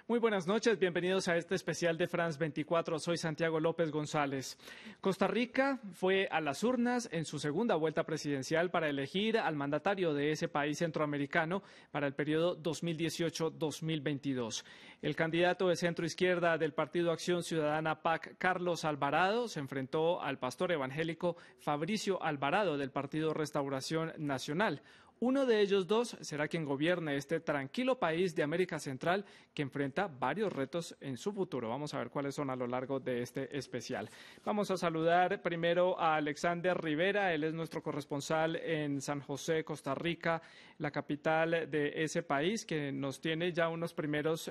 Muy buenas noches, bienvenidos a este especial de France 24. Soy Santiago López González. Costa Rica fue a las urnas en su segunda vuelta presidencial para elegir al mandatario de ese país centroamericano para el periodo 2018-2022. El candidato de centro izquierda del Partido Acción Ciudadana PAC, Carlos Alvarado, se enfrentó al pastor evangélico Fabricio Alvarado del Partido Restauración Nacional. Uno de ellos dos será quien gobierne este tranquilo país de América Central que enfrenta varios retos en su futuro. Vamos a ver cuáles son a lo largo de este especial. Vamos a saludar primero a Alexander Rivera. Él es nuestro corresponsal en San José, Costa Rica, la capital de ese país, que nos tiene ya unos primeros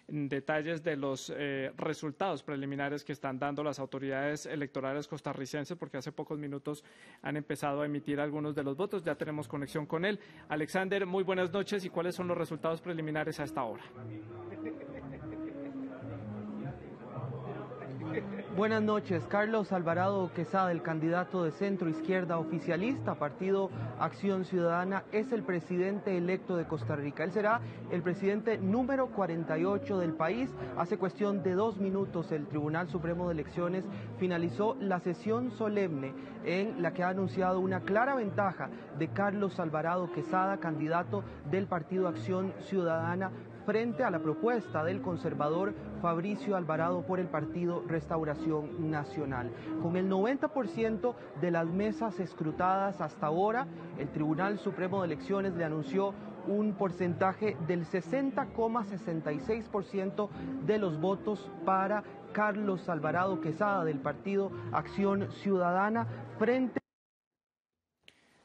detalles de los resultados preliminares que están dando las autoridades electorales costarricenses, porque hace pocos minutos han empezado a emitir algunos de los votos. Ya tenemos conexión con él. Alexander, muy buenas noches. ¿Y cuáles son los resultados preliminares a esta hora? Buenas noches. Carlos Alvarado Quesada, el candidato de centro izquierda oficialista, Partido Acción Ciudadana, es el presidente electo de Costa Rica. Él será el presidente número 48 del país. Hace cuestión de 2 minutos el Tribunal Supremo de Elecciones finalizó la sesión solemne en la que ha anunciado una clara ventaja de Carlos Alvarado Quesada, candidato del Partido Acción Ciudadana, frente a la propuesta del conservador Fabricio Alvarado por el Partido Restauración Nacional. Con el 90% de las mesas escrutadas hasta ahora, el Tribunal Supremo de Elecciones le anunció un porcentaje del 60,66% de los votos para Carlos Alvarado Quesada del Partido Acción Ciudadana frente.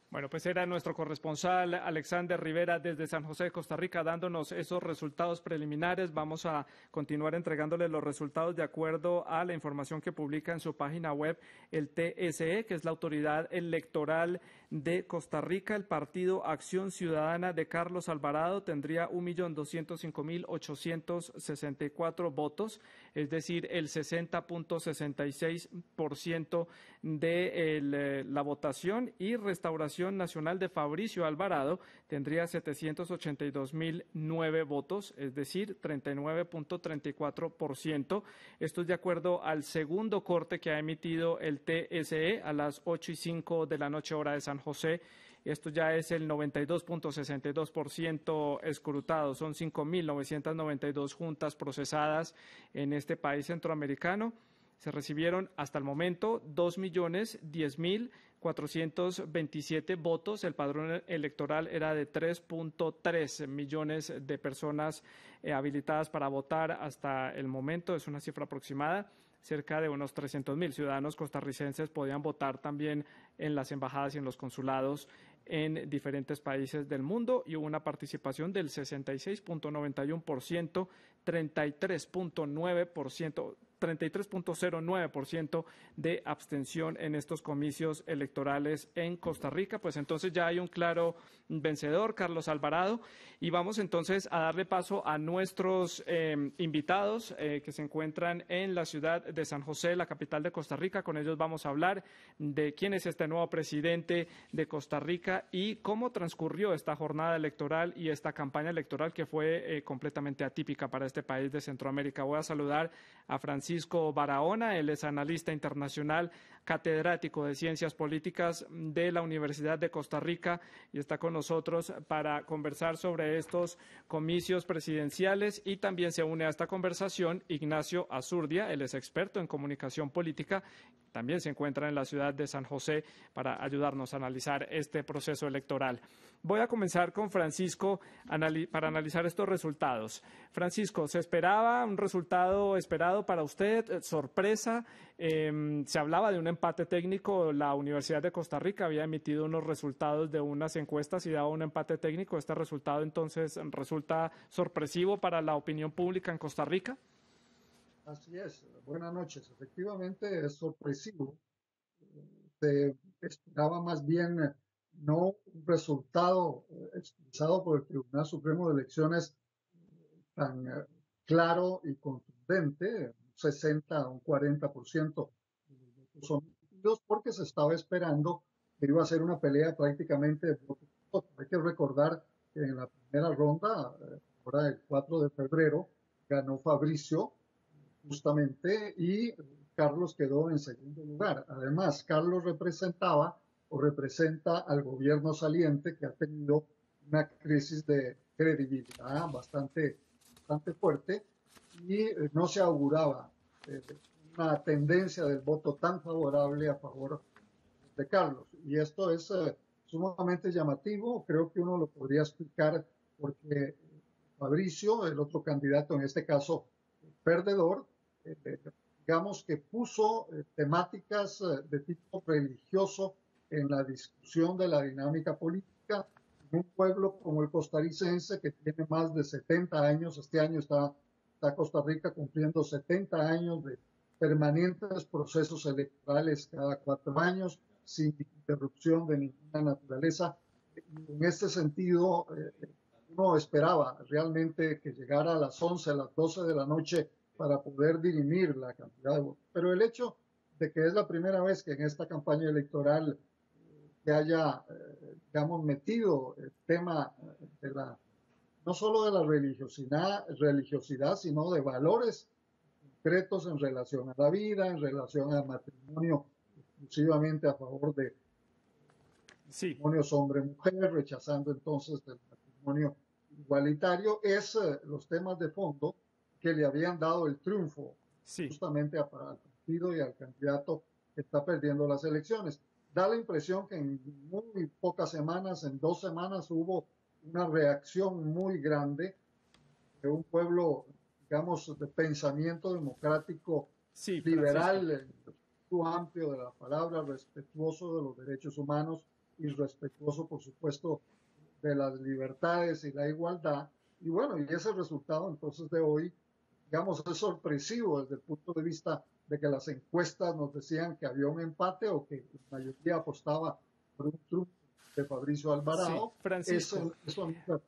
Bueno, pues era nuestro corresponsal Alexander Rivera desde San José de Costa Rica dándonos esos resultados preliminares. Vamos a continuar entregándole los resultados de acuerdo a la información que publica en su página web el TSE, que es la autoridad electoral de Costa Rica. El Partido Acción Ciudadana de Carlos Alvarado tendría 1.205.864 votos, es decir, el 60,66% de la votación, y Restauración Nacional de Fabricio Alvarado tendría 782.009 votos, es decir, 39,34%. Esto es de acuerdo al segundo corte que ha emitido el TSE a las 8:05 de la noche, hora de San José. Esto ya es el 92,62% escrutado. Son 5.992 juntas procesadas en este país centroamericano. Se recibieron hasta el momento 2.010.427 votos. El padrón electoral era de 3,3 millones de personas habilitadas para votar hasta el momento. Es una cifra aproximada. Cerca de unos 300.000 ciudadanos costarricenses podían votar también en las embajadas y en los consulados en diferentes países del mundo, y hubo una participación del 66,91%, 33,09% de abstención en estos comicios electorales en Costa Rica. Pues entonces ya hay un claro vencedor, Carlos Alvarado, y vamos entonces a darle paso a nuestros invitados que se encuentran en la ciudad de San José, la capital de Costa Rica. Con ellos vamos a hablar de quién es este nuevo presidente de Costa Rica y cómo transcurrió esta jornada electoral y esta campaña electoral que fue completamente atípica para este país de Centroamérica. Voy a saludar a Francisco Barahona. Él es analista internacional, catedrático de Ciencias Políticas de la Universidad de Costa Rica, y está con nosotros para conversar sobre estos comicios presidenciales. Y también se une a esta conversación Ignacio Azurdia. Él es experto en comunicación política, también se encuentra en la ciudad de San José para ayudarnos a analizar este proceso electoral. Voy a comenzar con Francisco para analizar estos resultados. Francisco, ¿se esperaba un resultado esperado para usted? ¿Sorpresa? Se hablaba de un empate técnico. La Universidad de Costa Rica había emitido unos resultados de unas encuestas y daba un empate técnico. ¿Este resultado entonces resulta sorpresivo para la opinión pública en Costa Rica? Así es, buenas noches. Efectivamente es sorpresivo. Se esperaba más bien no un resultado expresado por el Tribunal Supremo de Elecciones tan claro y contundente, un 60 o un 40% de los votos son emitidos, porque se estaba esperando que iba a ser una pelea prácticamente de voto por voto. Hay que recordar que en la primera ronda, ahora el 4 de febrero, ganó Fabricio justamente y Carlos quedó en segundo lugar. Además, Carlos representaba o representa al gobierno saliente que ha tenido una crisis de credibilidad bastante fuerte y no se auguraba una tendencia del voto tan favorable a favor de Carlos. Y esto es sumamente llamativo. Creo que uno lo podría explicar porque Fabricio, el otro candidato, en este caso perdedor, digamos que puso temáticas de tipo religioso en la discusión de la dinámica política en un pueblo como el costarricense que tiene más de 70 años. Este año está Costa Rica cumpliendo 70 años de permanentes procesos electorales cada 4 años, sin interrupción de ninguna naturaleza. En este sentido, uno esperaba realmente que llegara a las 11, a las 12 de la noche para poder dirimir la cantidad de votos. Pero el hecho de que es la primera vez que en esta campaña electoral se haya, digamos, metido el tema de la, no solo de la religiosidad, sino de valores concretos en relación a la vida, en relación al matrimonio, exclusivamente a favor de matrimonios hombre-mujer, rechazando entonces el matrimonio igualitario, es los temas de fondo que le habían dado el triunfo justamente al partido y al candidato que está perdiendo las elecciones. Da la impresión que en muy pocas semanas, en 2 semanas, hubo una reacción muy grande de un pueblo, digamos, de pensamiento democrático liberal, en el sentido amplio de la palabra, respetuoso de los derechos humanos y respetuoso, por supuesto, de las libertades y la igualdad. Y bueno, y ese resultado entonces de hoy, digamos, es sorpresivo desde el punto de vista de que las encuestas nos decían que había un empate o que la mayoría apostaba por un triunfo de Fabricio Alvarado. Sí, Francisco,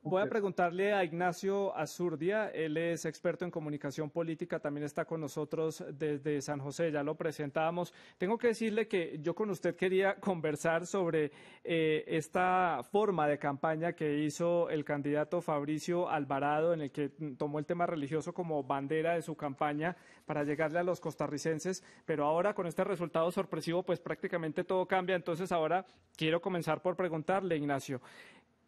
voy a preguntarle a Ignacio Azurdia, él es experto en comunicación política, también está con nosotros desde San José, ya lo presentábamos. Tengo que decirle que yo con usted quería conversar sobre esta forma de campaña que hizo el candidato Fabricio Alvarado, en el que tomó el tema religioso como bandera de su campaña para llegarle a los costarricenses, pero ahora con este resultado sorpresivo, pues prácticamente todo cambia. Entonces ahora quiero comenzar por preguntarle, Ignacio,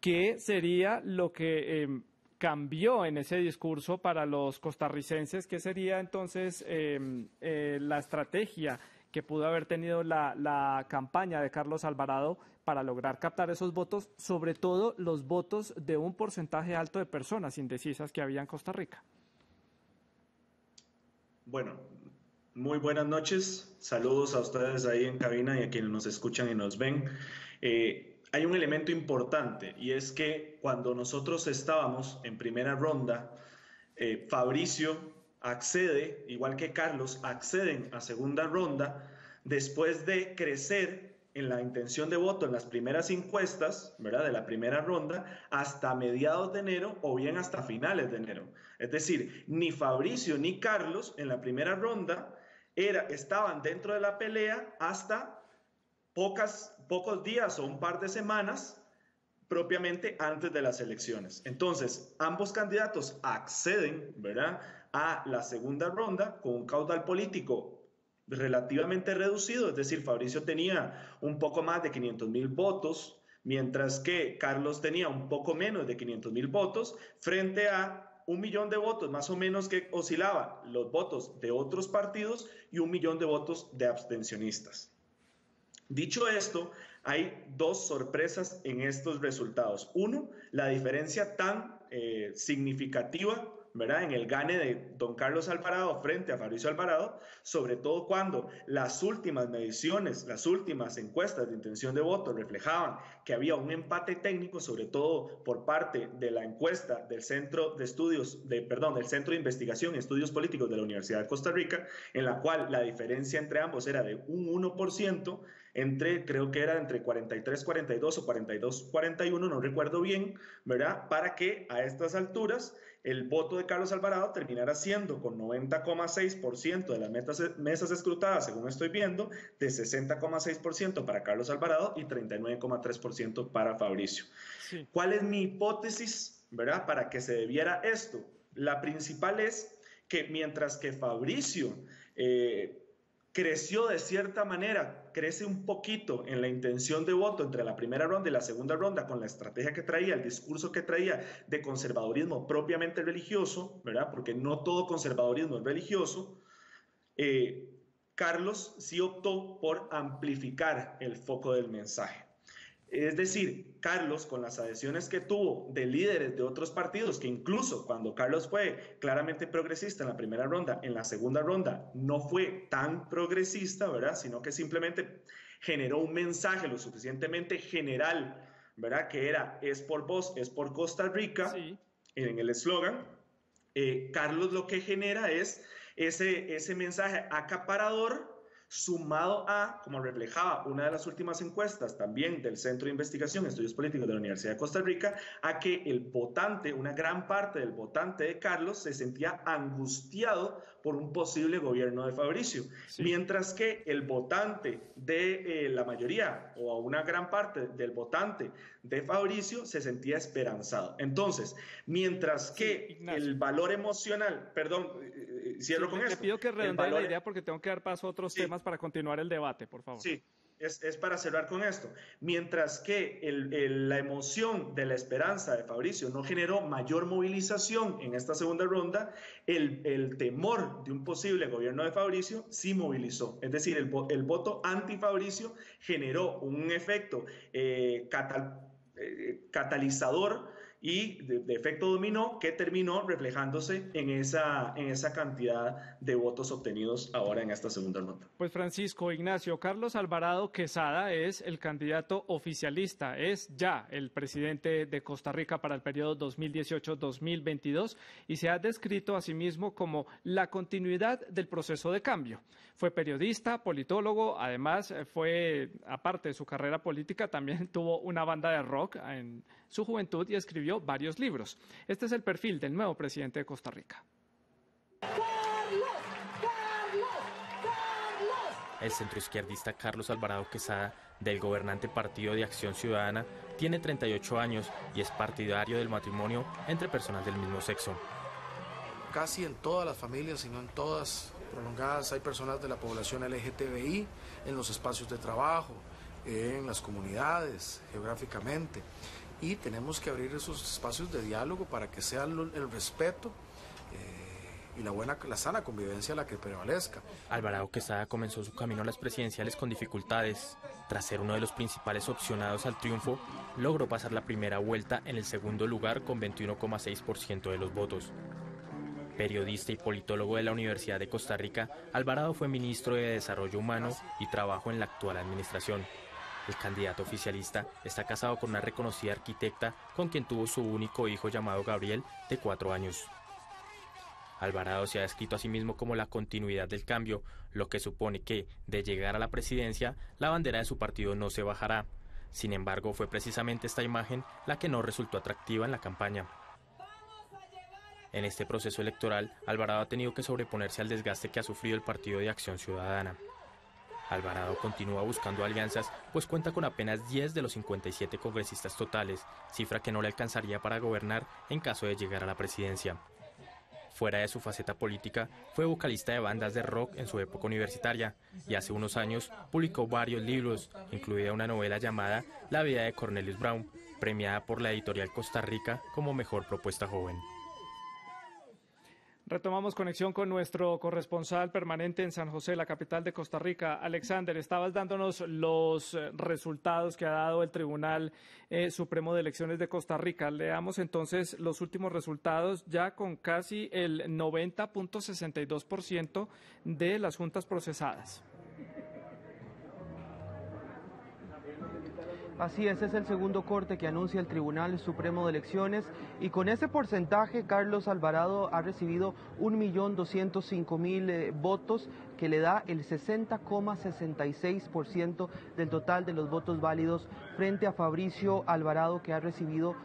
¿qué sería lo que cambió en ese discurso para los costarricenses? ¿Qué sería entonces la estrategia que pudo haber tenido la campaña de Carlos Alvarado para lograr captar esos votos, sobre todo los votos de un porcentaje alto de personas indecisas que había en Costa Rica? Bueno, muy buenas noches. Saludos a ustedes ahí en cabina y a quienes nos escuchan y nos ven. Hay un elemento importante y es que cuando nosotros estábamos en primera ronda, Fabricio accede, igual que Carlos, acceden a segunda ronda después de crecer en la intención de voto en las primeras encuestas, ¿verdad?, de la primera ronda hasta mediados de enero o bien hasta finales de enero. Es decir, ni Fabricio ni Carlos en la primera ronda estaban dentro de la pelea hasta pocos días o un par de semanas propiamente antes de las elecciones. Entonces, ambos candidatos acceden, ¿verdad?, a la segunda ronda con un caudal político relativamente reducido, es decir, Fabricio tenía un poco más de 500,000 votos, mientras que Carlos tenía un poco menos de 500,000 votos, frente a 1,000,000 de votos más o menos que oscilaban los votos de otros partidos y 1,000,000 de votos de abstencionistas. Dicho esto, hay 2 sorpresas en estos resultados. Uno, la diferencia tan significativa, ¿verdad?, en el gane de don Carlos Alvarado frente a Fabricio Alvarado, sobre todo cuando las últimas mediciones, las últimas encuestas de intención de voto reflejaban que había un empate técnico, sobre todo por parte de la encuesta del Centro de Investigación y Estudios Políticos de la Universidad de Costa Rica, en la cual la diferencia entre ambos era de un 1%, creo que era entre 43-42 o 42-41, no recuerdo bien, ¿verdad?, para que a estas alturas el voto de Carlos Alvarado terminara siendo con 90,6% de las mesas escrutadas, según estoy viendo, de 60,6% para Carlos Alvarado y 39,3% para Fabricio. Sí. ¿Cuál es mi hipótesis, verdad, para que se debiera esto? La principal es que mientras que Fabricio creció de cierta manera, crece un poquito en la intención de voto entre la primera ronda y la segunda ronda con la estrategia que traía, el discurso que traía de conservadurismo propiamente religioso, ¿verdad? Porque no todo conservadurismo es religioso. Carlos sí optó por amplificar el foco del mensaje. Es decir, Carlos, con las adhesiones que tuvo de líderes de otros partidos, que incluso cuando Carlos fue claramente progresista en la primera ronda, en la segunda ronda no fue tan progresista, ¿verdad? Sino que simplemente generó un mensaje lo suficientemente general, ¿verdad? Que era, es por vos, es por Costa Rica, sí, en el eslogan. Carlos lo que genera es ese mensaje acaparador, sumado a, como reflejaba una de las últimas encuestas también del Centro de Investigación y Estudios Políticos de la Universidad de Costa Rica, a que el votante, una gran parte del votante de Carlos, se sentía angustiado por un posible gobierno de Fabricio, sí. Mientras que el votante de la mayoría, o una gran parte del votante de Fabricio, se sentía esperanzado. Entonces, mientras que sí, el valor emocional, perdón, cierro con esto. Te pido que redondee la idea porque tengo que dar paso a otros temas para continuar el debate, por favor. Sí, es para cerrar con esto. Mientras que la emoción de la esperanza de Fabricio no generó mayor movilización en esta segunda ronda, el temor de un posible gobierno de Fabricio sí movilizó. Es decir, el voto anti-Fabricio generó un efecto catalizador y de efecto dominó que terminó reflejándose en esa cantidad de votos obtenidos ahora en esta segunda ronda. Pues Francisco Ignacio, Carlos Alvarado Quesada es el candidato oficialista, es ya el presidente de Costa Rica para el periodo 2018-2022 y se ha descrito a sí mismo como la continuidad del proceso de cambio. Fue periodista, politólogo, además fue, aparte de su carrera política, también tuvo una banda de rock en su juventud y escribió varios libros. Este es el perfil del nuevo presidente de Costa Rica. El centroizquierdista Carlos Alvarado Quesada, del gobernante Partido de Acción Ciudadana, tiene 38 años y es partidario del matrimonio entre personas del mismo sexo. Casi en todas las familias, si no en todas prolongadas, hay personas de la población LGTBI en los espacios de trabajo, en las comunidades, geográficamente. Y tenemos que abrir esos espacios de diálogo para que sea el respeto y la sana convivencia la que prevalezca. Alvarado Quesada comenzó su camino a las presidenciales con dificultades. Tras ser uno de los principales opcionados al triunfo, logró pasar la primera vuelta en el segundo lugar con 21,6% de los votos. Periodista y politólogo de la Universidad de Costa Rica, Alvarado fue ministro de Desarrollo Humano y Trabajo en la actual administración. El candidato oficialista está casado con una reconocida arquitecta con quien tuvo su único hijo llamado Gabriel, de 4 años. Alvarado se ha descrito a sí mismo como la continuidad del cambio, lo que supone que, de llegar a la presidencia, la bandera de su partido no se bajará. Sin embargo, fue precisamente esta imagen la que no resultó atractiva en la campaña. En este proceso electoral, Alvarado ha tenido que sobreponerse al desgaste que ha sufrido el Partido de Acción Ciudadana. Alvarado continúa buscando alianzas, pues cuenta con apenas 10 de los 57 congresistas totales, cifra que no le alcanzaría para gobernar en caso de llegar a la presidencia. Fuera de su faceta política, fue vocalista de bandas de rock en su época universitaria y hace unos años publicó varios libros, incluida una novela llamada La vida de Cornelius Brown, premiada por la editorial Costa Rica como mejor propuesta joven. Retomamos conexión con nuestro corresponsal permanente en San José, la capital de Costa Rica. Alexander, estabas dándonos los resultados que ha dado el Tribunal Supremo de Elecciones de Costa Rica. Leamos entonces los últimos resultados, ya con casi el 90,62% de las juntas procesadas. Así es el segundo corte que anuncia el Tribunal Supremo de Elecciones y con ese porcentaje Carlos Alvarado ha recibido 1.205.000 votos que le da el 60,66% del total de los votos válidos frente a Fabricio Alvarado que ha recibido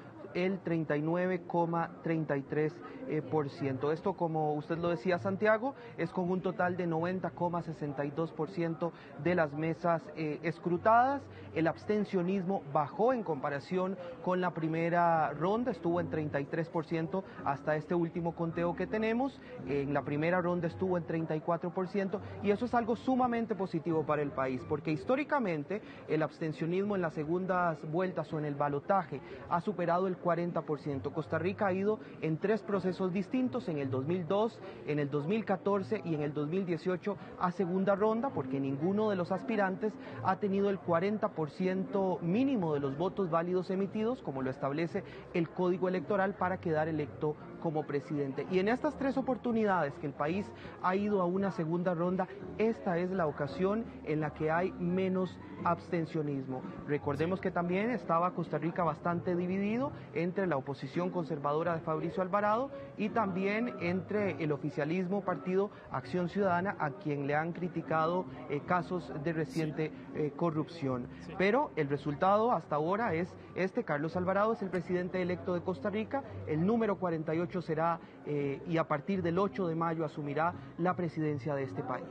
el 39,33%. Esto, como usted lo decía, Santiago, es con un total de 90,62% de las mesas escrutadas. El abstencionismo bajó en comparación con la primera ronda, estuvo en 33% hasta este último conteo que tenemos. En la primera ronda estuvo en 34% y eso es algo sumamente positivo para el país, porque históricamente el abstencionismo en las segundas vueltas o en el balotaje ha superado el 40%. Costa Rica ha ido en 3 procesos distintos, en el 2002, en el 2014 y en el 2018 a segunda ronda, porque ninguno de los aspirantes ha tenido el 40% mínimo de los votos válidos emitidos, como lo establece el Código Electoral, para quedar electo como presidente. Y en estas 3 oportunidades que el país ha ido a una segunda ronda, esta es la ocasión en la que hay menos abstencionismo. Recordemos que también estaba Costa Rica bastante dividido entre la oposición conservadora de Fabricio Alvarado y también entre el oficialismo Partido Acción Ciudadana, a quien le han criticado casos de reciente corrupción. Pero el resultado hasta ahora es este: Carlos Alvarado es el presidente electo de Costa Rica, el número 48 será y a partir del 8 de mayo asumirá la presidencia de este país.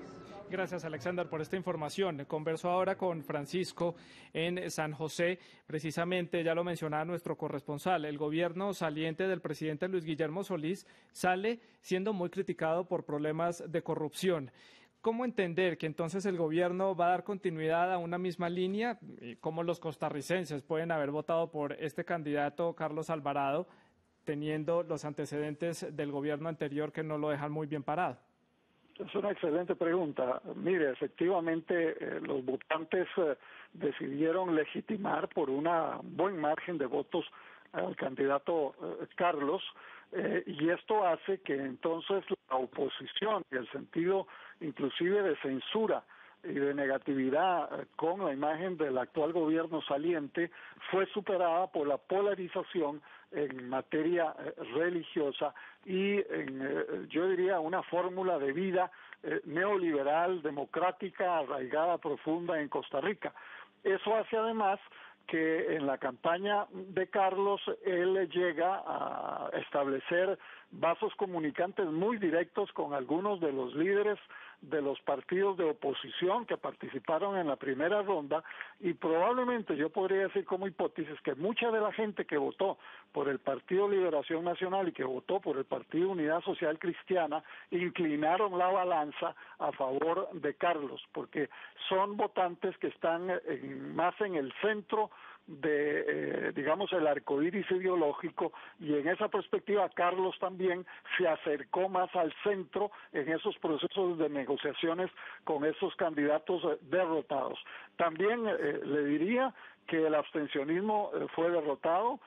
Gracias, Alexander, por esta información. Converso ahora con Francisco en San José. Precisamente, ya lo mencionaba nuestro corresponsal, el gobierno saliente del presidente Luis Guillermo Solís sale siendo muy criticado por problemas de corrupción. ¿Cómo entender que entonces el gobierno va a dar continuidad a una misma línea? ¿Cómo los costarricenses pueden haber votado por este candidato, Carlos Alvarado, teniendo los antecedentes del gobierno anterior que no lo dejan muy bien parado? Es una excelente pregunta. Mire, efectivamente los votantes decidieron legitimar por un buen margen de votos al candidato Carlos, y esto hace que entonces la oposición, y el sentido inclusive de censura y de negatividad con la imagen del actual gobierno saliente, fue superada por la polarización en materia religiosa y yo diría una fórmula de vida neoliberal, democrática, arraigada, profunda en Costa Rica. Eso hace además que en la campaña de Carlos él llega a establecer vasos comunicantes muy directos con algunos de los líderes de los partidos de oposición que participaron en la primera ronda, y probablemente yo podría decir como hipótesis que mucha de la gente que votó por el Partido Liberación Nacional y que votó por el Partido Unidad Social Cristiana inclinaron la balanza a favor de Carlos, porque son votantes que están más en el centro de, digamos, el arcoíris ideológico, y en esa perspectiva Carlos también se acercó más al centro en esos procesos de negociaciones con esos candidatos derrotados. También le diría que el abstencionismo fue derrotado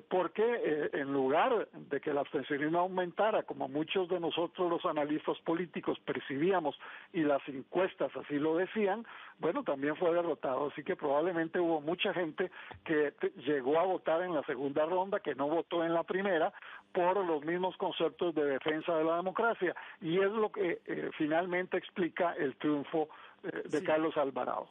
porque en lugar de que el abstencionismo aumentara, como muchos de nosotros los analistas políticos percibíamos y las encuestas así lo decían, bueno, también fue derrotado. Así que probablemente hubo mucha gente que llegó a votar en la segunda ronda, que no votó en la primera, por los mismos conceptos de defensa de la democracia. Y es lo que finalmente explica el triunfo de Carlos Alvarado.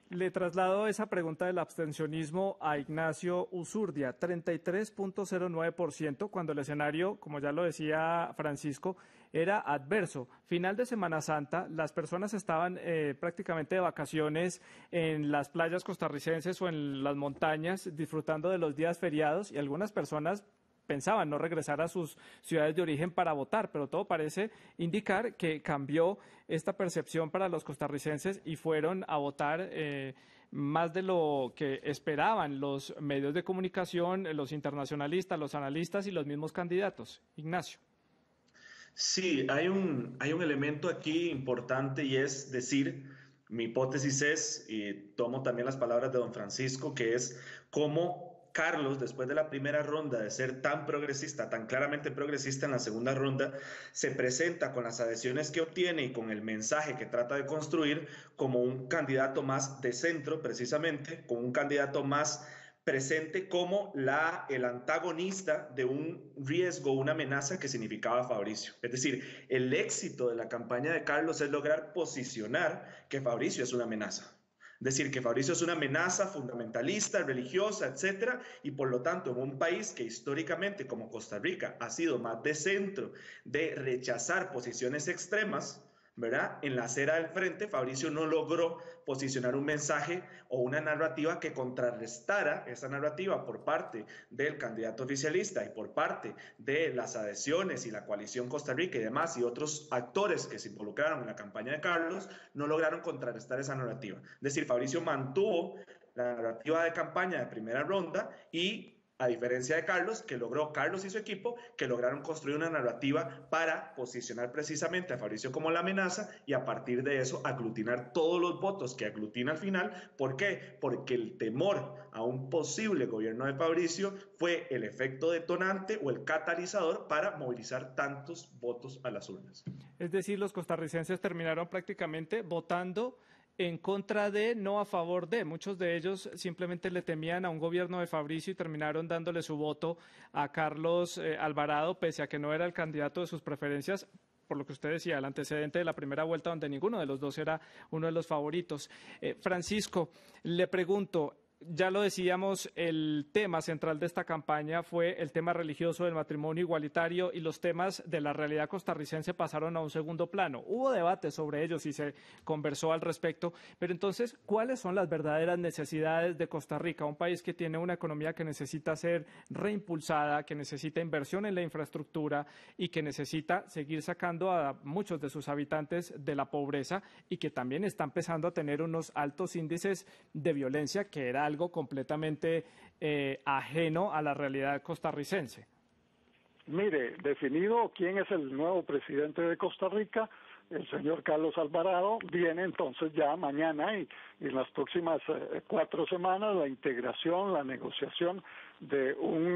Le traslado esa pregunta del abstencionismo a Ignacio Usurdia, 33.09%, cuando el escenario, como ya lo decía Francisco, era adverso. Final de Semana Santa, las personas estaban prácticamente de vacaciones en las playas costarricenses o en las montañas, disfrutando de los días feriados, y algunas personas pensaban no regresar a sus ciudades de origen para votar, pero todo parece indicar que cambió esta percepción para los costarricenses y fueron a votar más de lo que esperaban los medios de comunicación, los internacionalistas, los analistas y los mismos candidatos. Ignacio. Sí, hay un elemento aquí importante, y es decir, mi hipótesis es, y tomo también las palabras de don Francisco, que es cómo Carlos, después de la primera ronda de ser tan progresista, tan claramente progresista en la segunda ronda, se presenta con las adhesiones que obtiene y con el mensaje que trata de construir como un candidato más de centro, precisamente, como un candidato más presente como el antagonista de un riesgo, una amenaza que significaba Fabricio. Es decir, el éxito de la campaña de Carlos es lograr posicionar que Fabricio es una amenaza. Decir que Fabricio es una amenaza fundamentalista, religiosa, etcétera, y por lo tanto en un país que históricamente como Costa Rica ha sido más de centro, de rechazar posiciones extremas, ¿verdad? En la acera del frente, Fabricio no logró posicionar un mensaje o una narrativa que contrarrestara esa narrativa por parte del candidato oficialista y por parte de las adhesiones y la coalición Costa Rica y demás y otros actores que se involucraron en la campaña de Carlos, no lograron contrarrestar esa narrativa. Es decir, Fabricio mantuvo la narrativa de campaña de primera ronda y a diferencia de Carlos y su equipo, que lograron construir una narrativa para posicionar precisamente a Fabricio como la amenaza y a partir de eso aglutinar todos los votos que aglutina al final. ¿Por qué? Porque el temor a un posible gobierno de Fabricio fue el efecto detonante o el catalizador para movilizar tantos votos a las urnas. Es decir, los costarricenses terminaron prácticamente votando en contra de, no a favor de. Muchos de ellos simplemente le temían a un gobierno de Fabricio y terminaron dándole su voto a Carlos Alvarado, pese a que no era el candidato de sus preferencias, por lo que usted decía, el antecedente de la primera vuelta donde ninguno de los dos era uno de los favoritos. Francisco, le pregunto, ya lo decíamos, el tema central de esta campaña fue el tema religioso del matrimonio igualitario y los temas de la realidad costarricense pasaron a un segundo plano. Hubo debate sobre ellos y se conversó al respecto, pero entonces, ¿cuáles son las verdaderas necesidades de Costa Rica? Un país que tiene una economía que necesita ser reimpulsada, que necesita inversión en la infraestructura y que necesita seguir sacando a muchos de sus habitantes de la pobreza y que también está empezando a tener unos altos índices de violencia que era algo completamente ajeno a la realidad costarricense. Mire, definido quién es el nuevo presidente de Costa Rica, el señor Carlos Alvarado, viene entonces ya mañana y en las próximas 4 semanas la integración, la negociación de un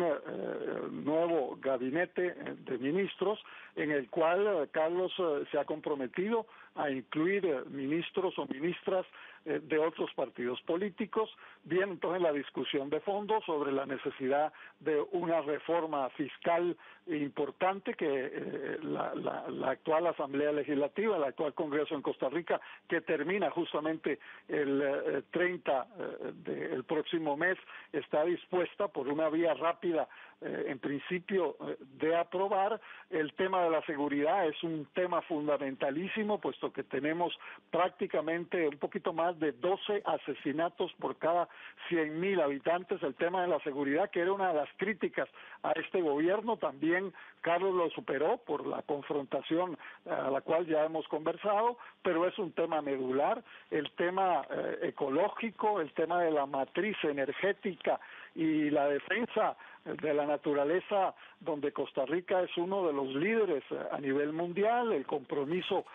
nuevo gabinete de ministros en el cual Carlos se ha comprometido a incluir ministros o ministras de otros partidos políticos. Viene entonces la discusión de fondo sobre la necesidad de una reforma fiscal importante que la actual Asamblea Legislativa, el actual Congreso en Costa Rica, que termina justamente el 30 del próximo mes, está dispuesta por una vía rápida, en principio, de aprobar. El tema de la seguridad es un tema fundamentalísimo, puesto que tenemos prácticamente un poquito más de 12 asesinatos por cada 100,000 habitantes. El tema de la seguridad, que era una de las críticas a este gobierno, también Carlos lo superó por la confrontación a la cual ya hemos conversado, pero es un tema medular. El tema ecológico, el tema de la matriz energética y la defensa de la naturaleza, donde Costa Rica es uno de los líderes a nivel mundial, el compromiso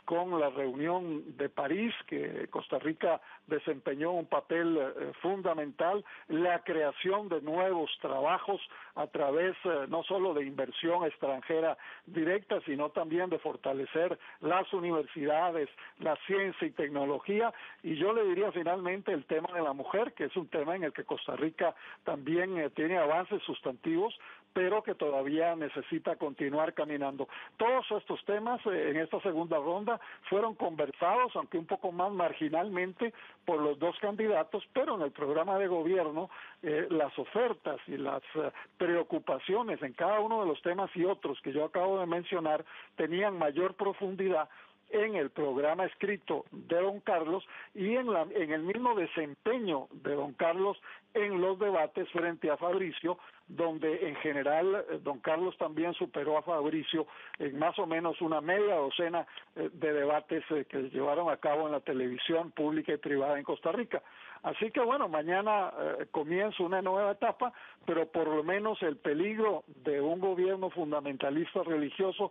con la reunión de París, que Costa Rica desempeñó un papel fundamental, la creación de nuevos trabajos a través no solo de inversión extranjera directa, sino también de fortalecer las universidades, la ciencia y tecnología, y yo le diría finalmente el tema de la mujer, que es un tema en el que Costa Rica también tiene avances sustantivos, pero que todavía necesita continuar caminando. Todos estos temas en esta segunda ronda fueron conversados, aunque un poco más marginalmente, por los dos candidatos, pero en el programa de gobierno las ofertas y las preocupaciones en cada uno de los temas y otros que yo acabo de mencionar tenían mayor profundidad en el programa escrito de don Carlos y en el mismo desempeño de don Carlos en los debates frente a Fabricio, donde en general don Carlos también superó a Fabricio en más o menos una media docena de debates que llevaron a cabo en la televisión pública y privada en Costa Rica. Así que bueno, mañana comienza una nueva etapa, pero por lo menos el peligro de un gobierno fundamentalista religioso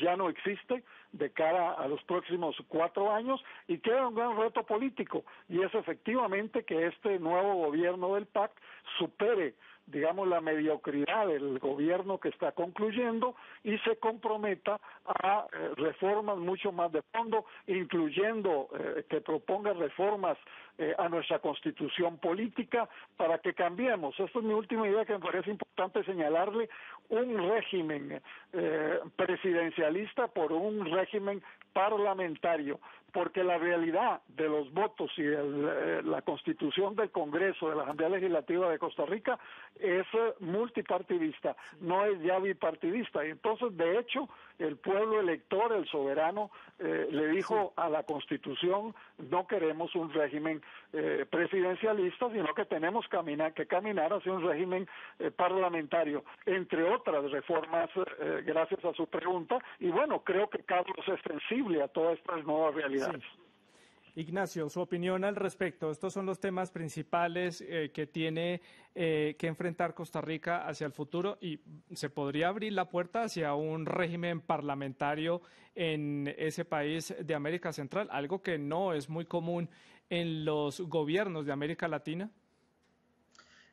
ya no existe de cara a los próximos 4 años y queda un gran reto político, y es efectivamente que este nuevo gobierno del PAC supere digamos, la mediocridad del gobierno que está concluyendo y se comprometa a reformas mucho más de fondo, incluyendo que proponga reformas a nuestra constitución política para que cambiemos. Esta es mi última idea que me parece importante señalarle: un régimen presidencialista por un régimen parlamentario, porque la realidad de los votos y la constitución del Congreso, de la Asamblea Legislativa de Costa Rica, es multipartidista, no es ya bipartidista. Y entonces, de hecho, el pueblo elector, el soberano, le dijo a la Constitución: no queremos un régimen presidencialista, sino que tenemos que caminar hacia un régimen parlamentario, entre otras reformas, gracias a su pregunta. Y bueno, creo que Carlos es sensible a todas estas nuevas realidades. Sí. Ignacio, su opinión al respecto. Estos son los temas principales que tiene que enfrentar Costa Rica hacia el futuro, y se podría abrir la puerta hacia un régimen parlamentario en ese país de América Central, algo que no es muy común en los gobiernos de América Latina.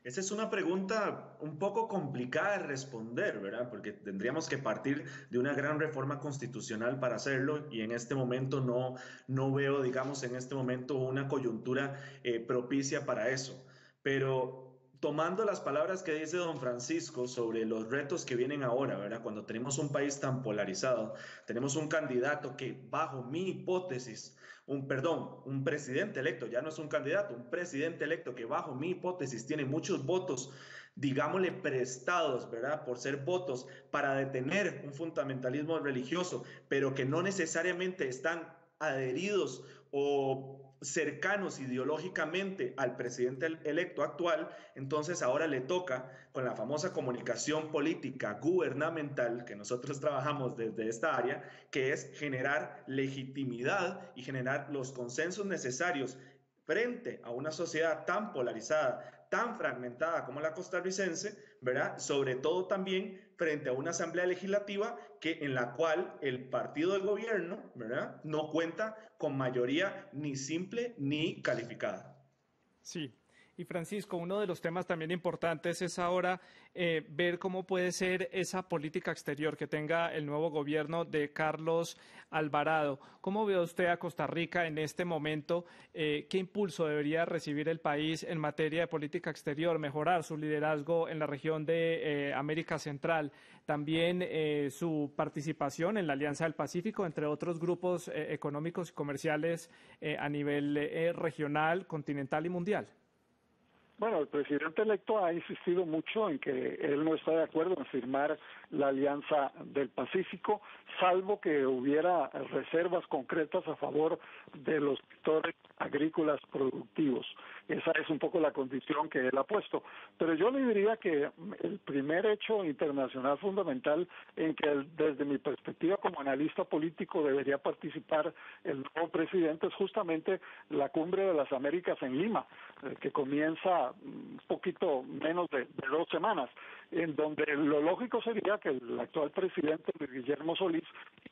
Esa es una pregunta un poco complicada de responder, ¿verdad? Porque tendríamos que partir de una gran reforma constitucional para hacerlo, y en este momento no veo, digamos, en este momento una coyuntura propicia para eso. Pero tomando las palabras que dice don Francisco sobre los retos que vienen ahora, ¿verdad? Cuando tenemos un país tan polarizado, tenemos un candidato que, bajo mi hipótesis, un presidente electo, ya no es un candidato, un presidente electo que, bajo mi hipótesis, tiene muchos votos, digámosle, prestados, ¿verdad? Por ser votos para detener un fundamentalismo religioso, pero que no necesariamente están adheridos o cercanos ideológicamente al presidente electo actual. Entonces ahora le toca, con la famosa comunicación política gubernamental que nosotros trabajamos desde esta área, que es generar legitimidad y generar los consensos necesarios frente a una sociedad tan polarizada, tan fragmentada como la costarricense, ¿verdad? Sobre todo también frente a una asamblea legislativa en la cual el partido del gobierno, ¿verdad?, no cuenta con mayoría ni simple ni calificada. Sí. Y Francisco, uno de los temas también importantes es ahora ver cómo puede ser esa política exterior que tenga el nuevo gobierno de Carlos Alvarado. ¿Cómo ve usted a Costa Rica en este momento? ¿Qué impulso debería recibir el país en materia de política exterior? Mejorar su liderazgo en la región de América Central, también su participación en la Alianza del Pacífico, entre otros grupos económicos y comerciales a nivel regional, continental y mundial. Bueno, el presidente electo ha insistido mucho en que él no está de acuerdo en firmar la Alianza del Pacífico, salvo que hubiera reservas concretas a favor de los sectores agrícolas productivos. Esa es un poco la condición que él ha puesto. Pero yo le diría que el primer hecho internacional fundamental en que desde mi perspectiva como analista político debería participar el nuevo presidente es justamente la Cumbre de las Américas en Lima, que comienza un poquito menos de 2 semanas, en donde lo lógico sería que el actual presidente, Luis Guillermo Solís,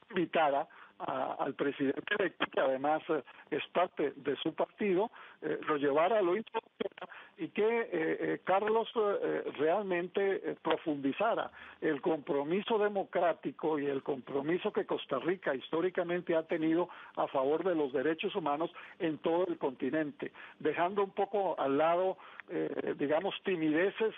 invitara al presidente electo, que además es parte de su partido, lo llevara, lo introduciera y que Carlos realmente profundizara el compromiso democrático y el compromiso que Costa Rica históricamente ha tenido a favor de los derechos humanos en todo el continente, dejando un poco al lado digamos, timideces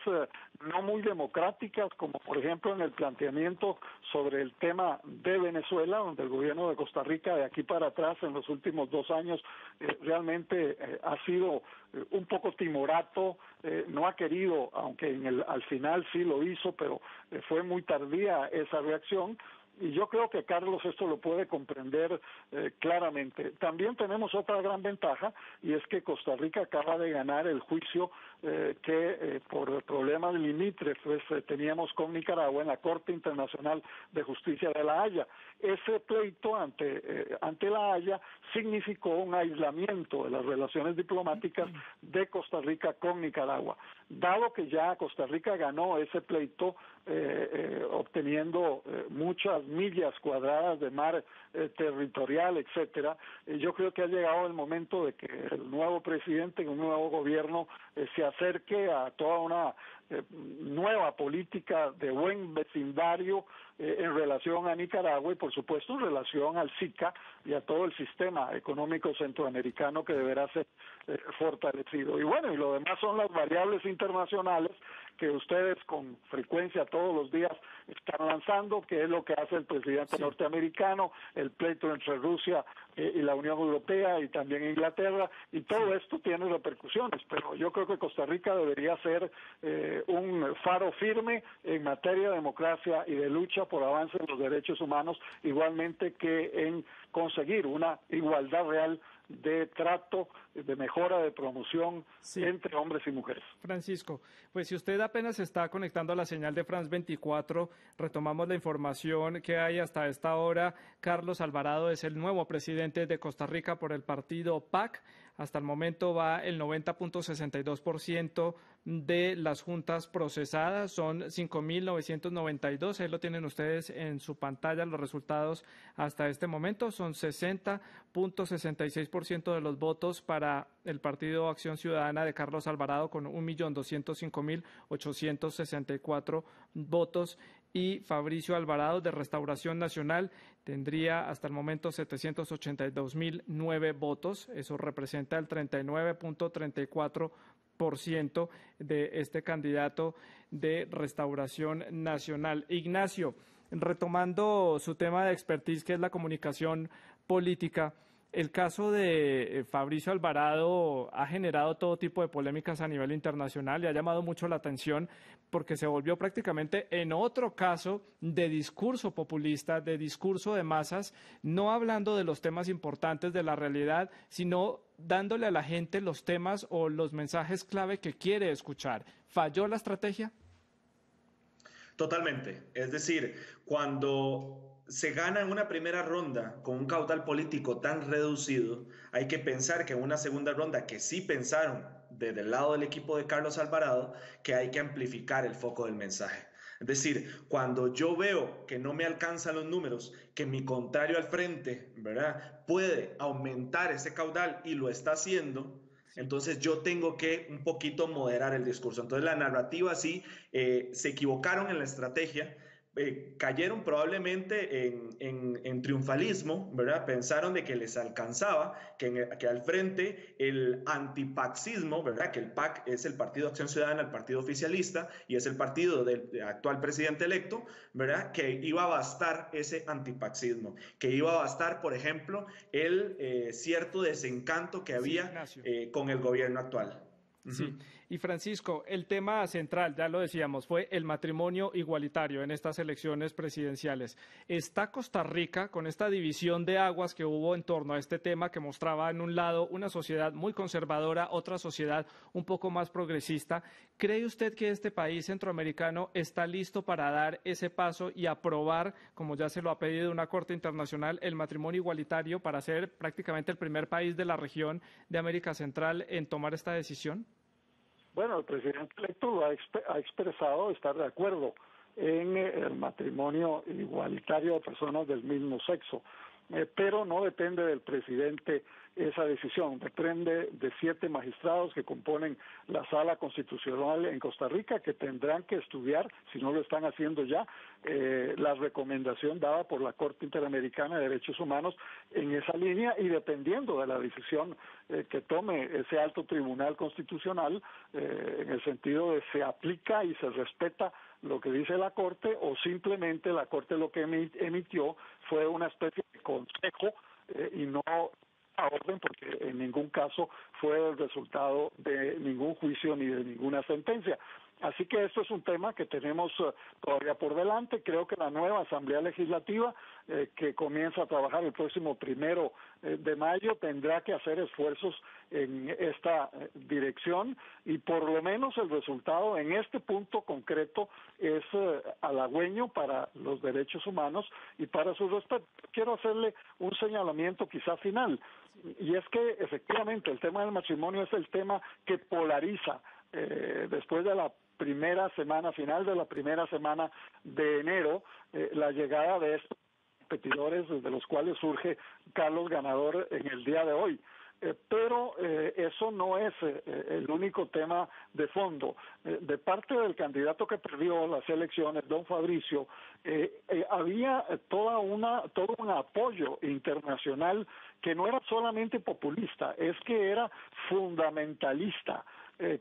no muy democráticas, como por ejemplo en el planteamiento sobre el tema de Venezuela, donde el gobierno de Costa Rica de aquí para atrás en los últimos 2 años realmente ha sido un poco timorato, no ha querido, aunque al final sí lo hizo, pero fue muy tardía esa reacción. Y yo creo que Carlos esto lo puede comprender claramente. También tenemos otra gran ventaja, y es que Costa Rica acaba de ganar el juicio que por problemas limítrofes teníamos con Nicaragua en la Corte Internacional de Justicia de La Haya. Ese pleito ante La Haya significó un aislamiento de las relaciones diplomáticas de Costa Rica con Nicaragua. dado que ya Costa Rica ganó ese pleito obteniendo muchas millas cuadradas de mar territorial, etcétera, yo creo que ha llegado el momento de que el nuevo presidente, un nuevo gobierno se acerque a toda una nueva política de buen vecindario en relación a Nicaragua y por supuesto en relación al SICA y a todo el sistema económico centroamericano que deberá ser fortalecido. Y bueno, y lo demás son las variables internacionales que ustedes con frecuencia todos los días están lanzando, que es lo que hace el presidente norteamericano, el pleito entre Rusia y la Unión Europea y también Inglaterra, y todo esto tiene repercusiones, pero yo creo que Costa Rica debería ser un faro firme en materia de democracia y de lucha por avance en los derechos humanos, igualmente que en conseguir una igualdad real de trato, de mejora, de promoción entre hombres y mujeres. Francisco, pues si usted apenas se está conectando a la señal de France 24, retomamos la información que hay hasta esta hora. Carlos Alvarado es el nuevo presidente de Costa Rica por el partido PAC. Hasta el momento va el 90.62% de las juntas procesadas, son 5.992, ahí lo tienen ustedes en su pantalla, los resultados hasta este momento, son 60.66% de los votos para el Partido Acción Ciudadana de Carlos Alvarado con 1.205.864 votos y Fabricio Alvarado de Restauración Nacional tendría hasta el momento 782.009 votos, eso representa el 39.34% de este candidato de Restauración Nacional. Ignacio, retomando su tema de expertise, que es la comunicación política, el caso de Fabricio Alvarado ha generado todo tipo de polémicas a nivel internacional y ha llamado mucho la atención porque se volvió prácticamente en otro caso de discurso populista, de discurso de masas, no hablando de los temas importantes de la realidad, sino dándole a la gente los temas o los mensajes clave que quiere escuchar. ¿Falló la estrategia? Totalmente. Es decir, cuando se gana en una primera ronda con un caudal político tan reducido, hay que pensar que en una segunda ronda, que sí pensaron desde el lado del equipo de Carlos Alvarado, que hay que amplificar el foco del mensaje. Es decir, cuando yo veo que no me alcanzan los números, que mi contrario al frente, ¿verdad?, puede aumentar ese caudal y lo está haciendo, entonces yo tengo que un poquito moderar el discurso. Entonces la narrativa sí, se equivocaron en la estrategia, cayeron probablemente en triunfalismo, ¿verdad? Pensaron de que les alcanzaba, que al frente el antipaxismo, ¿verdad? Que el PAC es el Partido Acción Ciudadana, el partido oficialista, y es el partido del actual presidente electo, ¿verdad? Que iba a bastar ese antipaxismo, que iba a bastar, por ejemplo, el cierto desencanto que había con el gobierno actual. Sí, y Francisco, el tema central, ya lo decíamos, fue el matrimonio igualitario en estas elecciones presidenciales. ¿Está Costa Rica, con esta división de aguas que hubo en torno a este tema, que mostraba en un lado una sociedad muy conservadora, otra sociedad un poco más progresista? ¿Cree usted que este país centroamericano está listo para dar ese paso y aprobar, como ya se lo ha pedido una corte internacional, el matrimonio igualitario para ser prácticamente el primer país de la región de América Central en tomar esta decisión? Bueno, el presidente electo ha expresado estar de acuerdo en el matrimonio igualitario de personas del mismo sexo, pero no depende del presidente esa decisión, depende de 7 magistrados que componen la Sala Constitucional en Costa Rica, que tendrán que estudiar, si no lo están haciendo ya, la recomendación dada por la Corte Interamericana de Derechos Humanos en esa línea, y dependiendo de la decisión que tome ese alto tribunal constitucional, en el sentido de se aplica y se respeta lo que dice la Corte, o simplemente la Corte lo que emitió fue una especie de consejo y no a orden, porque en ningún caso fue el resultado de ningún juicio ni de ninguna sentencia. Así que esto es un tema que tenemos todavía por delante. Creo que la nueva Asamblea Legislativa, que comienza a trabajar el próximo 1 de mayo, tendrá que hacer esfuerzos en esta dirección, y por lo menos el resultado en este punto concreto es halagüeño para los derechos humanos y para su respeto. Quiero hacerle un señalamiento quizá final, y es que efectivamente el tema del matrimonio es el tema que polariza después de la primera semana, final de la primera semana de enero, la llegada de estos competidores, de los cuales surge Carlos ganador en el día de hoy. Pero eso no es el único tema de fondo. De parte del candidato que perdió las elecciones, don Fabricio, había todo un apoyo internacional que no era solamente populista, es que era fundamentalista.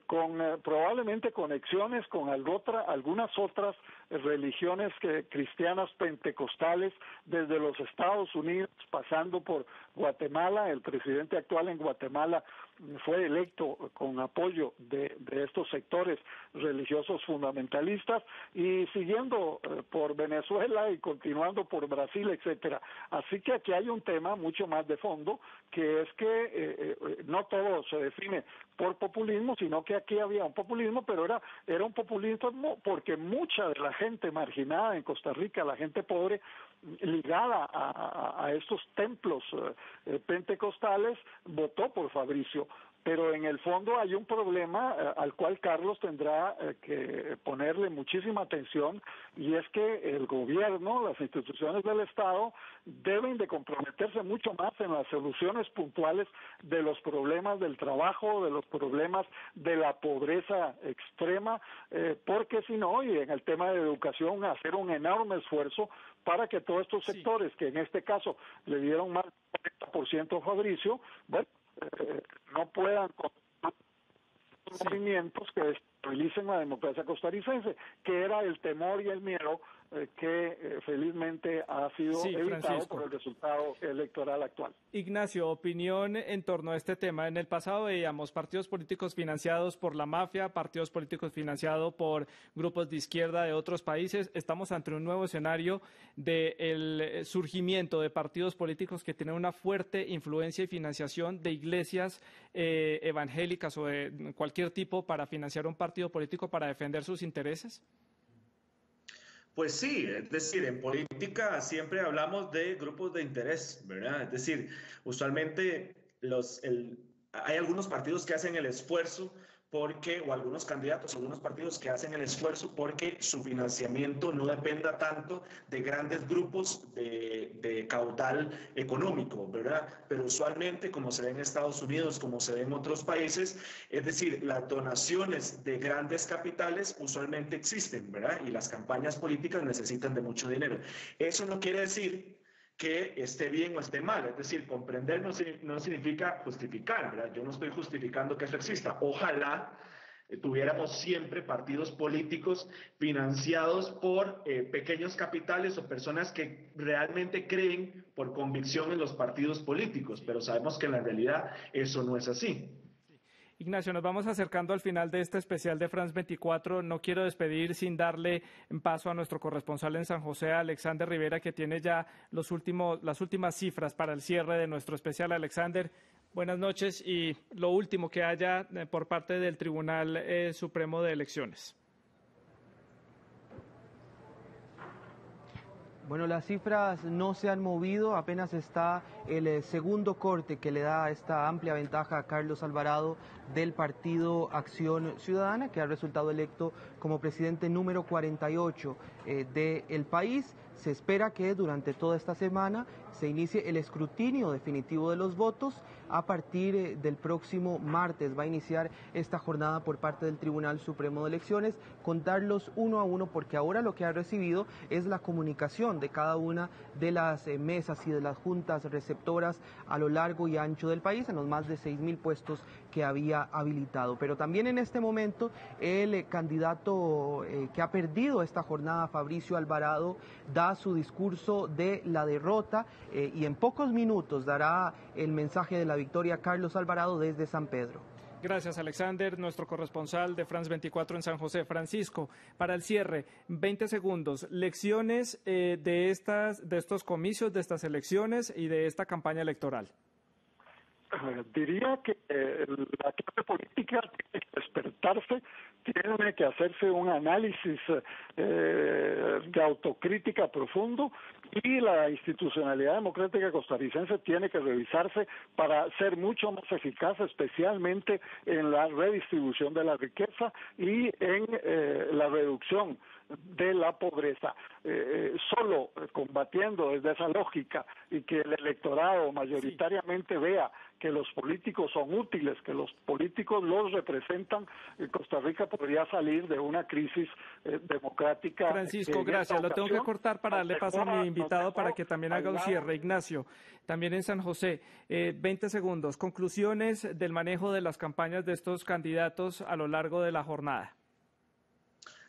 Con probablemente conexiones con algunas otras religiones cristianas pentecostales desde los Estados Unidos, pasando por Guatemala. El presidente actual en Guatemala fue electo con apoyo de estos sectores religiosos fundamentalistas, y siguiendo por Venezuela y continuando por Brasil, etcétera. Así que aquí hay un tema mucho más de fondo, que es que no todo se define por populismo, sino que aquí había un populismo, pero era un populismo porque mucha de la gente marginada en Costa Rica, la gente pobre, ligada a estos templos pentecostales, votó por Fabricio. Pero en el fondo hay un problema al cual Carlos tendrá que ponerle muchísima atención, y es que el gobierno, las instituciones del Estado deben de comprometerse mucho más en las soluciones puntuales de los problemas del trabajo, de los problemas de la pobreza extrema, porque si no, y en el tema de educación, hacer un enorme esfuerzo para que todos estos sectores, que en este caso le dieron más del 40% a Fabricio, bueno, no puedan movimientos que estabilicen la democracia costarricense, que era el temor y el miedo que felizmente ha sido evitado, Francisco, por el resultado electoral actual. Ignacio, opinión en torno a este tema. En el pasado veíamos partidos políticos financiados por la mafia, partidos políticos financiados por grupos de izquierda de otros países. Estamos ante un nuevo escenario del surgimiento de partidos políticos que tienen una fuerte influencia y financiación de iglesias evangélicas o de cualquier tipo para financiar un partido político para defender sus intereses. Pues sí, es decir, en política siempre hablamos de grupos de interés, ¿verdad? Es decir, usualmente hay algunos partidos que hacen el esfuerzo o algunos candidatos, algunos partidos que hacen el esfuerzo porque su financiamiento no dependa tanto de grandes grupos de caudal económico, ¿verdad? Pero usualmente, como se ve en Estados Unidos, como se ve en otros países, es decir, las donaciones de grandes capitales usualmente existen, ¿verdad? Y las campañas políticas necesitan de mucho dinero. Eso no quiere decir que esté bien o esté mal, es decir, comprender no significa justificar, ¿verdad? Yo no estoy justificando que eso exista. Ojalá tuviéramos siempre partidos políticos financiados por pequeños capitales o personas que realmente creen por convicción en los partidos políticos, pero sabemos que en la realidad eso no es así. Ignacio, nos vamos acercando al final de este especial de France 24. No quiero despedir sin darle paso a nuestro corresponsal en San José, Alexander Rivera, que tiene ya las últimas cifras para el cierre de nuestro especial. Alexander, buenas noches, y lo último que haya por parte del Tribunal Supremo de Elecciones. Bueno, las cifras no se han movido, apenas está el segundo corte que le da esta amplia ventaja a Carlos Alvarado del partido Acción Ciudadana, que ha resultado electo como presidente número 48 del país. Se espera que durante toda esta semana se inicie el escrutinio definitivo de los votos. A partir del próximo martes va a iniciar esta jornada por parte del Tribunal Supremo de Elecciones, contarlos uno a uno, porque ahora lo que ha recibido es la comunicación de cada una de las mesas y de las juntas receptoras a lo largo y ancho del país, en los más de 6.000 puestos que había habilitado. Pero también en este momento el candidato que ha perdido esta jornada, Fabricio Alvarado, da su discurso de la derrota y en pocos minutos dará el mensaje de la victoria Carlos Alvarado desde San Pedro. Gracias, Alexander, nuestro corresponsal de France 24 en San José. Francisco, para el cierre, 20 segundos, lecciones de estos comicios, de estas elecciones y de esta campaña electoral. Diría que la clase política tiene que despertarse, tiene que hacerse un análisis de autocrítica profundo, y la institucionalidad democrática costarricense tiene que revisarse para ser mucho más eficaz, especialmente en la redistribución de la riqueza y en la reducción de la pobreza. Solo combatiendo desde esa lógica y que el electorado mayoritariamente vea que los políticos son útiles, que los políticos los representan, Costa Rica podría salir de una crisis democrática. Francisco, gracias. Lo tengo que cortar para darle paso a mi invitado para que también haga un cierre. Ignacio, también en San José, 20 segundos. Conclusiones del manejo de las campañas de estos candidatos a lo largo de la jornada.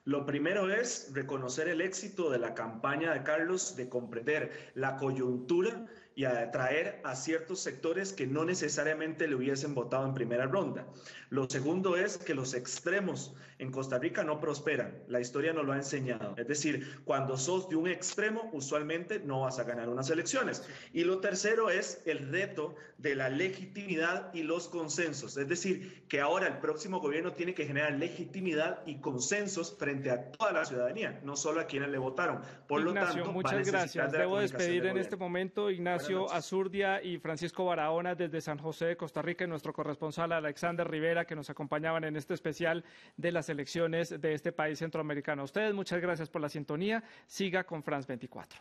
Lo primero es reconocer el éxito de la campaña de Carlos de comprender la coyuntura y atraer a ciertos sectores que no necesariamente le hubiesen votado en primera ronda. Lo segundo es que los extremos en Costa Rica no prosperan. La historia nos lo ha enseñado. Es decir, cuando sos de un extremo, usualmente no vas a ganar unas elecciones. Y lo tercero es el reto de la legitimidad y los consensos. Es decir, que ahora el próximo gobierno tiene que generar legitimidad y consensos frente a toda la ciudadanía, no solo a quienes le votaron. Por Ignacio, lo tanto, muchas gracias. Debo despedir en este momento Ignacio Azurdia y Francisco Barahona desde San José de Costa Rica y nuestro corresponsal Alexander Rivera, que nos acompañaban en este especial de las elecciones de este país centroamericano. A ustedes muchas gracias por la sintonía. Siga con France 24.